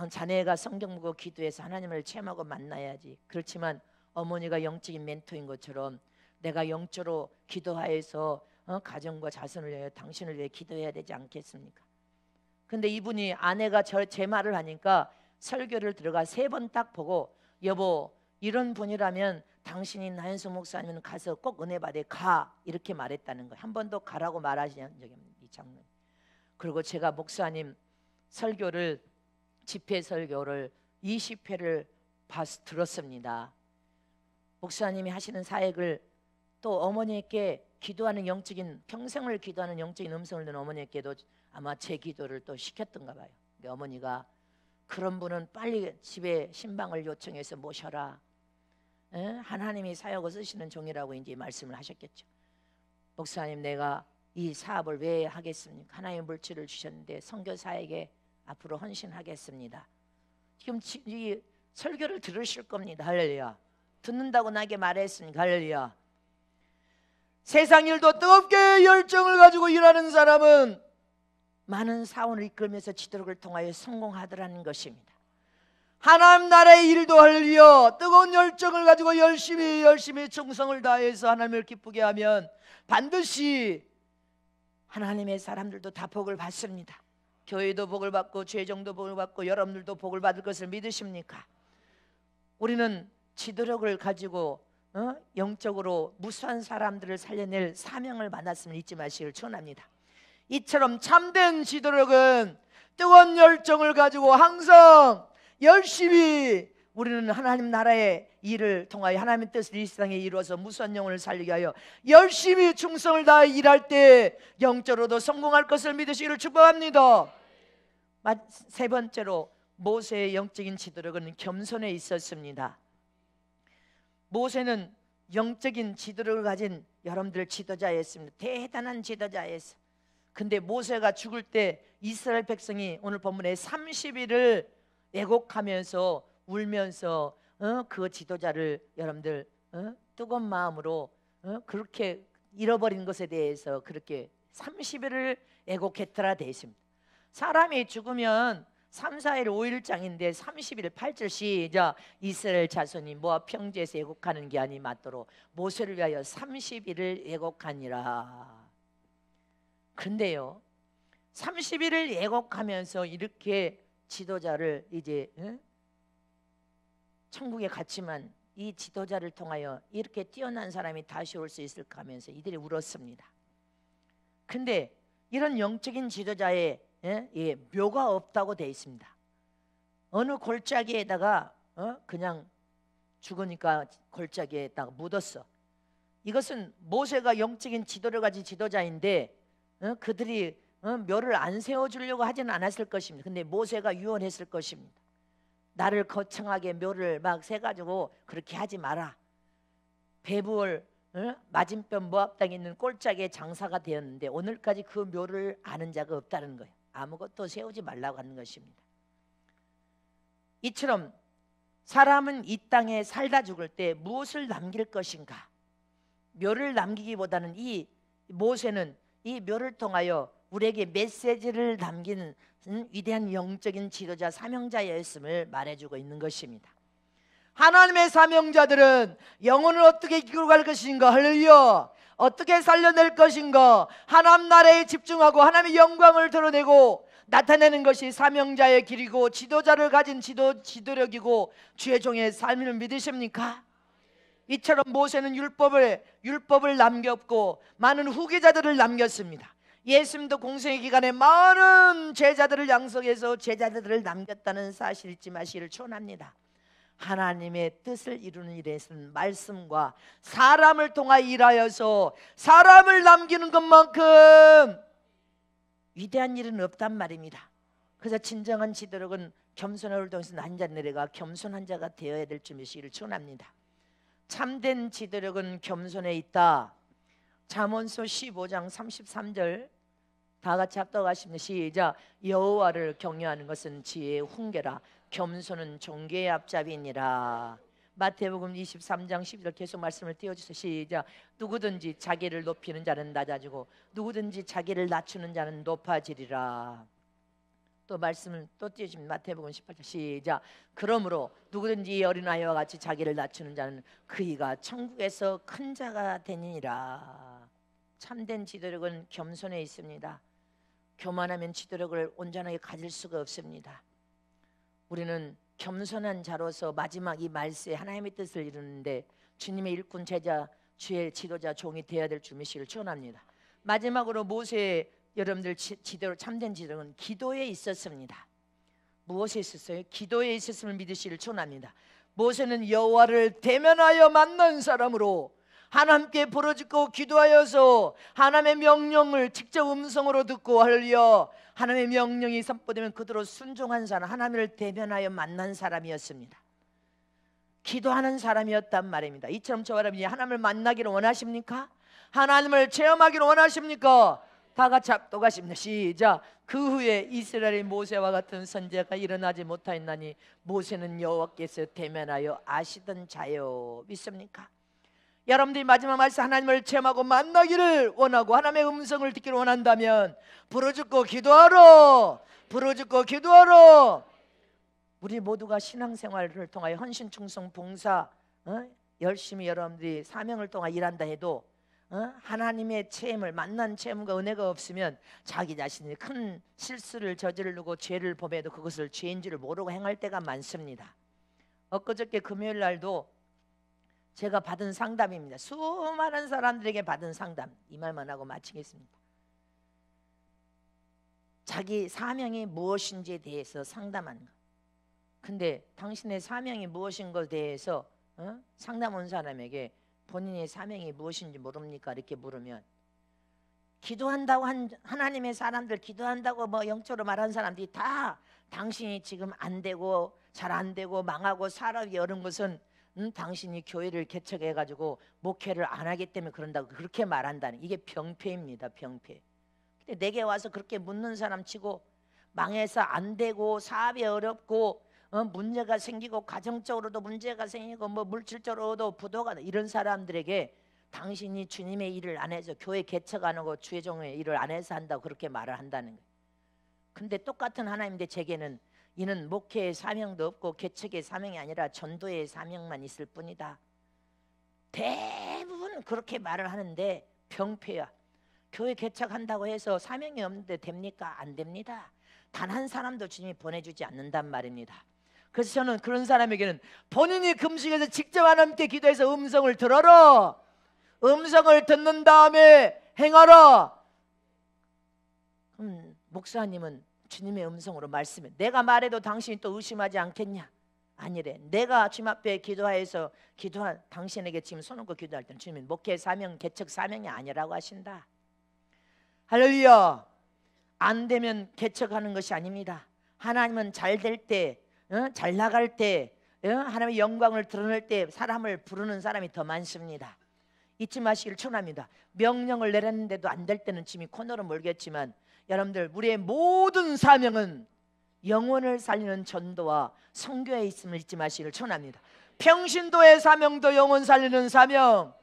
자네가 성경 보고 기도해서 하나님을 체험하고 만나야지. 그렇지만 어머니가 영적인 멘토인 것처럼 내가 영적으로 기도하여서 가정과 자손을 위해 당신을 위해 기도해야 되지 않겠습니까? 근데 이분이 아내가 제 말을 하니까 설교를 들어가 3번 딱 보고 여보 이런 분이라면 당신이 나현수 목사님은 가서 꼭 은혜 받아 가 이렇게 말했다는 거예요. 한 번도 가라고 말하신 적이 없는 이 장로님. 그리고 제가 목사님 설교를 집회 설교를 20회를 들었습니다. 목사님이 하시는 사역을 또 어머니께 기도하는 영적인 평생을 기도하는 영적인 음성을 듣는 어머니께도 아마 제 기도를 또 시켰던가 봐요. 그러니까 어머니가 그런 분은 빨리 집에 신방을 요청해서 모셔라. 하나님이 사역을 쓰시는 종이라고 이제 말씀을 하셨겠죠. 목사님 내가 이 사업을 왜 하겠습니까? 하나님의 물질을 주셨는데 선교 사역에 앞으로 헌신하겠습니다. 지금 이 설교를 들으실 겁니다. 할렐루야. 듣는다고 나에게 말했으니까 할렐루야. 세상 일도 뜨겁게 열정을 가지고 일하는 사람은 많은 사원을 이끌면서 지도력을 통하여 성공하더라는 것입니다. 하나님 나라의 일도 할려 뜨거운 열정을 가지고 열심히 충성을 다해서 하나님을 기쁘게 하면 반드시 하나님의 사람들도 다 복을 받습니다. 교회도 복을 받고 죄종도 복을 받고 여러분들도 복을 받을 것을 믿으십니까? 우리는 지도력을 가지고 영적으로 무수한 사람들을 살려낼 사명을 받았음을 잊지 마시길 축원합니다. 이처럼 참된 지도력은 뜨거운 열정을 가지고 항상 열심히 우리는 하나님 나라의 일을 통하여 하나님의 뜻을 이 세상에 이루어서 무수한 영혼을 살리게 하여 열심히 충성을 다해 일할 때 영적으로도 성공할 것을 믿으시기를 축복합니다. 세 번째로 모세의 영적인 지도력은 겸손에 있었습니다. 모세는 영적인 지도력을 가진 여러분들 지도자였습니다. 대단한 지도자였어요. 근데 모세가 죽을 때 이스라엘 백성이 오늘 본문에 30일을 애곡하면서 울면서 그 지도자를 여러분들 뜨거운 마음으로 그렇게 잃어버린 것에 대해서 그렇게 30일을 애곡했더라 되어 있습니다. 사람이 죽으면 3, 4일 5일장인데 30일 8절 시작. 이스라엘 자손이 모압 평지에서 애곡하는 게 아니 맞도록 모세를 위하여 30일을 애곡하니라. 근데요 30일을 애곡하면서 이렇게 지도자를 이제 천국에 갔지만 이 지도자를 통하여 이렇게 뛰어난 사람이 다시 올 수 있을까 하면서 이들이 울었습니다. 근데 이런 영적인 지도자의 묘가 없다고 되어 있습니다. 어느 골짜기에다가 그냥 죽으니까 골짜기에다가 묻었어. 이것은 모세가 영적인 지도를 가진 지도자인데 그들이 묘를 안 세워주려고 하지는 않았을 것입니다. 근데 모세가 유언했을 것입니다. 나를 거창하게 묘를 막 세가지고 그렇게 하지 마라. 베부월 맞은편 모압 땅에 있는 꼴짝의 장사가 되었는데 오늘까지 그 묘를 아는 자가 없다는 거예요. 아무것도 세우지 말라고 하는 것입니다. 이처럼 사람은 이 땅에 살다 죽을 때 무엇을 남길 것인가? 묘를 남기기보다는 이 모세는 이 묘를 통하여 우리에게 메시지를 남긴 위대한 영적인 지도자 사명자였음을 말해주고 있는 것입니다. 하나님의 사명자들은 영혼을 어떻게 이끌어 갈 것인가, 할렐루야, 어떻게 살려낼 것인가, 하나님 나라에 집중하고 하나님의 영광을 드러내고 나타내는 것이 사명자의 길이고 지도자를 가진 지도력이고 주의 종의 삶을 믿으십니까? 이처럼 모세는 율법을 남겼고 많은 후계자들을 남겼습니다. 예수님도 공생의 기간에 많은 제자들을 양성해서 제자들을 남겼다는 사실 잊지 마시기를 축원합니다. 하나님의 뜻을 이루는 일에서는 말씀과 사람을 통하여 일하여서 사람을 남기는 것만큼 위대한 일은 없단 말입니다. 그래서 진정한 지도력은 겸손을 통해서 난자 내려가 겸손한 자가 되어야 될 줄 믿으시기를 축원합니다. 참된 지도력은 겸손에 있다. 잠언서 15장 33절 다 같이 합독하십니다. 시작. 여호와를 경외하는 것은 지혜의 훈계라 겸손은 존귀의 앞잡이니라. 마태복음 23장 12절 계속 말씀을 띄워주세요. 시작. 누구든지 자기를 높이는 자는 낮아지고 누구든지 자기를 낮추는 자는 높아지리라. 또 말씀을 또 띄워주십니다. 마태복음 18장 시작. 그러므로 누구든지 어린아이와 같이 자기를 낮추는 자는 그이가 천국에서 큰 자가 되니라. 참된 지도력은 겸손에 있습니다. 교만하면 지도력을 온전하게 가질 수가 없습니다. 우리는 겸손한 자로서 마지막 이 말세에 하나님의 뜻을 이루는데 주님의 일꾼 제자 주의 지도자 종이 되어야 될 줄 믿으시기를 축원합니다. 마지막으로 모세의 여러분들 참된 지도력은 기도에 있었습니다. 무엇에 있었어요? 기도에 있었음을 믿으시기를 축원합니다. 모세는 여호와를 대면하여 만난 사람으로 하나님께 부르짖고 기도하여서 하나님의 명령을 직접 음성으로 듣고 할렐루야, 하나님의 명령이 선포되면 그대로 순종한 사람, 하나님을 대면하여 만난 사람이었습니다. 기도하는 사람이었단 말입니다. 이처럼 저와 여러분이 하나님을 만나기를 원하십니까? 하나님을 체험하기를 원하십니까? 다 같이 합독하십니다. 시작. 그 후에 이스라엘의 모세와 같은 선지자가 일어나지 못하였나니 모세는 여호와께서 대면하여 아시던 자요. 믿습니까? 여러분들이 마지막 말씀 하나님을 체험하고 만나기를 원하고 하나님의 음성을 듣기를 원한다면 부르짖고 기도하러, 부르짖고 기도하러. 우리 모두가 신앙생활을 통하여 헌신, 충성, 봉사, 열심히 여러분들이 사명을 통해 일한다 해도 하나님의 체험을 만난 체험과 은혜가 없으면 자기 자신이 큰 실수를 저지르고 죄를 범해도 그것을 죄인 줄을 모르고 행할 때가 많습니다. 엊그저께 금요일 날도 제가 받은 상담입니다. 수많은 사람들에게 받은 상담. 이 말만 하고 마치겠습니다. 자기 사명이 무엇인지에 대해서 상담하는 거. 근데 당신의 사명이 무엇인 것에 대해서 상담 온 사람에게 본인의 사명이 무엇인지 모릅니까? 이렇게 물으면 기도한다고 하나님의 사람들, 기도한다고 뭐 영적으로 말하는 사람들이 다 당신이 지금 안 되고 잘 안 되고 망하고 살아가기 어려운 것은 당신이 교회를 개척해가지고 목회를 안 하기 때문에 그런다고 그렇게 말한다는, 이게 병폐입니다. 병폐. 근데 내게 와서 그렇게 묻는 사람 치고 망해서 안 되고 사업이 어렵고 문제가 생기고 가정적으로도 문제가 생기고 뭐 물질적으로도 부도가, 이런 사람들에게 당신이 주님의 일을 안 해서 교회 개척 안 하고 주의 종의 일을 안 해서 한다고 그렇게 말을 한다는 거예요. 근데 똑같은 하나님인데 제게는 이는 목회의 사명도 없고 개척의 사명이 아니라 전도의 사명만 있을 뿐이다. 대부분 그렇게 말을 하는데 병폐야. 교회 개척한다고 해서 사명이 없는데 됩니까? 안 됩니다. 단 한 사람도 주님이 보내주지 않는단 말입니다. 그래서 저는 그런 사람에게는 본인이 금식에서 직접 하나님께 기도해서 음성을 들어라. 음성을 듣는 다음에 행하라. 목사님은 주님의 음성으로 말씀해. 내가 말해도 당신이 또 의심하지 않겠냐? 아니래. 내가 주님 앞에 기도하여서 기도한 당신에게 지금 손 얹고 기도할 때는 주님은 목회 사명, 개척 사명이 아니라고 하신다. 할렐루야. 안 되면 개척하는 것이 아닙니다. 하나님은 잘 될 때, 잘 나갈 때, 하나님의 영광을 드러낼 때 사람을 부르는 사람이 더 많습니다. 잊지 마시길 축원합니다. 명령을 내렸는데도 안 될 때는 지금 코너로 몰겠지만 여러분들, 우리의 모든 사명은 영혼을 살리는 전도와 선교에 있음을 잊지 마시길 축원합니다. 평신도의 사명도 영혼 살리는 사명,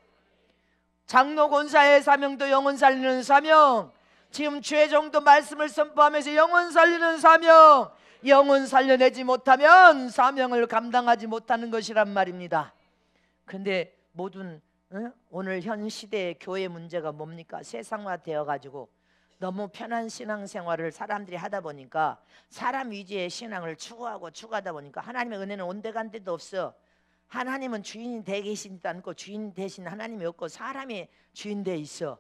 장로 권사의 사명도 영혼 살리는 사명, 지금 주의 종도 말씀을 선포하면서 영혼 살리는 사명, 영혼 살려내지 못하면 사명을 감당하지 못하는 것이란 말입니다. 근데 모든 오늘 현 시대의 교회 문제가 뭡니까? 세상화되어 가지고 너무 편한 신앙생활을 사람들이 하다 보니까 사람 위주의 신앙을 추구하다 보니까 하나님의 은혜는 온데간데도 없어. 하나님은 주인이 되 계시지도 않고 주인 대신 하나님이 없고 사람이 주인 돼 있어.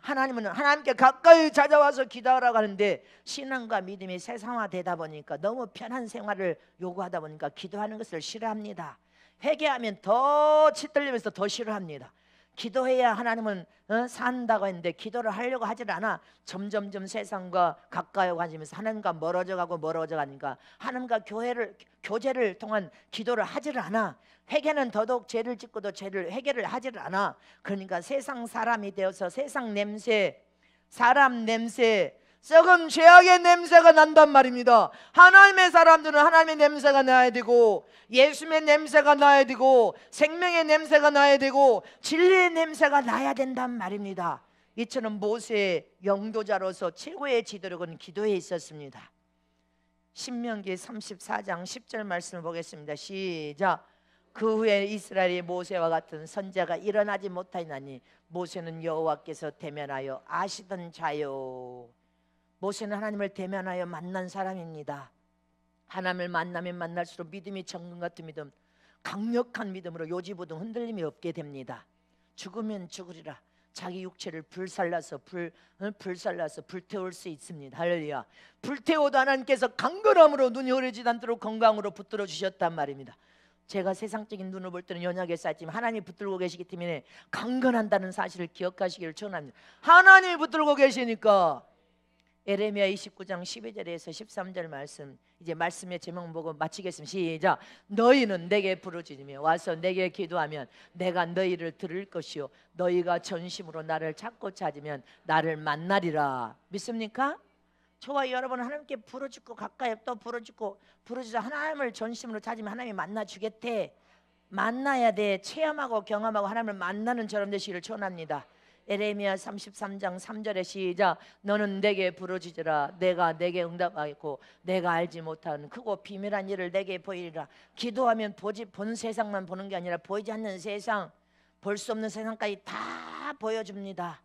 하나님은 하나님께 가까이 찾아와서 기도하라고 하는데 신앙과 믿음이 세상화되다 보니까 너무 편한 생활을 요구하다 보니까 기도하는 것을 싫어합니다. 회개하면 더 치떨리면서 더 싫어합니다. 기도해야 하나님은 산다고 했는데 기도를 하려고 하질 않아. 점점점 세상과 가까이 가지면서 하나님과 멀어져 가니까 하나님과 교제를 통한 기도를 하질 않아. 회개는 더더욱 죄를 짓고도 회개를 하질 않아. 그러니까 세상 사람이 되어서 세상 냄새, 사람 냄새, 썩은 죄악의 냄새가 난단 말입니다. 하나님의 사람들은 하나님의 냄새가 나야 되고 예수의 냄새가 나야 되고 생명의 냄새가 나야 되고 진리의 냄새가 나야 된단 말입니다. 이처럼 모세의 영도자로서 최고의 지도력은 기도에 있었습니다. 신명기 34장 10절 말씀을 보겠습니다. 시작. 그 후에 이스라엘이 모세와 같은 선지자가 일어나지 못하였나니 모세는 여호와께서 대면하여 아시던 자요. 모세는 하나님을 대면하여 만난 사람입니다. 하나님을 만나면 만날수록 믿음이 정금 같은 믿음, 강력한 믿음으로 요지부동 흔들림이 없게 됩니다. 죽으면 죽으리라. 자기 육체를 불살라서 불태울 수 있습니다. 할렐루야. 불태워도 하나님께서 강건함으로 눈이 흐려지지 않도록 건강으로 붙들어 주셨단 말입니다. 제가 세상적인 눈을 볼 때는 연약해 쌓였지만 하나님이 붙들고 계시기 때문에 강건한다는 사실을 기억하시기를 축원합니다. 하나님이 붙들고 계시니까. 에레미야 29장 12절에서 13절 말씀, 이제 말씀의 제목 보고 마치겠습니다. 시작. 너희는 내게 부르짖으며 와서 내게 기도하면 내가 너희를 들을 것이요 너희가 전심으로 나를 찾고 찾으면 나를 만나리라. 믿습니까? 저와 여러분 하나님께 부르짖고 가까이 또 부르짖고 하나님을 전심으로 찾으면 하나님이 만나주겠대. 만나야 돼. 체험하고 경험하고 하나님을 만나는 저런 되시기를 축원합니다. 에레미야 33장 3절에 시작. 너는 내게 부르짖으라. 내가 내게 응답하겠고 내가 알지 못한 크고 비밀한 일을 내게 보이리라. 기도하면 본 세상만 보는 게 아니라 보이지 않는 세상, 볼 수 없는 세상까지 다 보여줍니다.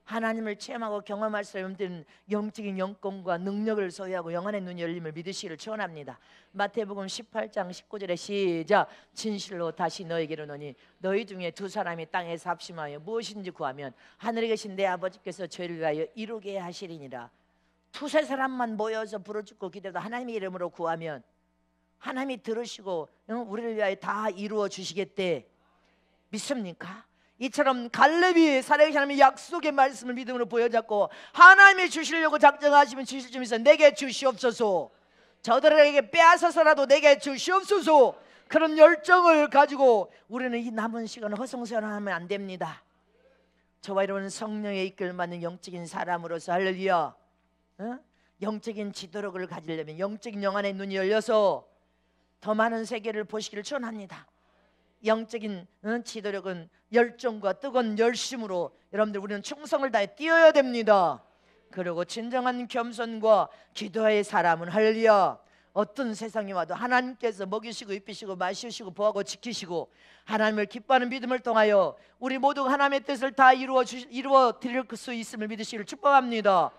하나님을 체험하고 경험할 수 없는 영적인 영권과 능력을 소유하고 영안의 눈이 열림을 믿으시기를 축원합니다. 마태복음 18장 19절에 시작. 진실로 다시 너에게로 노니 너희 중에 두 사람이 땅에서 합심하여 무엇인지 구하면 하늘에 계신 내 아버지께서 저희를 위하여 이루게 하시리니라. 두세 사람만 모여서 부르짖고 기도해도 하나님의 이름으로 구하면 하나님이 들으시고 우리를 위하여 다 이루어 주시겠대. 믿습니까? 이처럼 갈렙이 살아계신 하나님의 약속의 말씀을 믿음으로 보여잡고 하나님이 주시려고 작정하시면 주실 줄 믿어 내게 주시옵소서, 저들에게 빼앗아서라도 내게 주시옵소서, 그런 열정을 가지고 우리는 이 남은 시간을 허송세월하면 안 됩니다. 저와 여러분은 성령의 이끌받는 영적인 사람으로서 할렐루야, 영적인 지도력을 가지려면 영적인 영안의 눈이 열려서 더 많은 세계를 보시기를 축원합니다. 영적인 지도력은 열정과 뜨거운 열심으로 여러분들 우리는 충성을 다해 뛰어야 됩니다. 그리고 진정한 겸손과 기도의 사람은 할렐루야, 어떤 세상이 와도 하나님께서 먹이시고 입히시고 마시시고 보호하고 지키시고 하나님을 기뻐하는 믿음을 통하여 우리 모두 하나님의 뜻을 다 이루어 드릴 수 있음을 믿으시기를 축복합니다.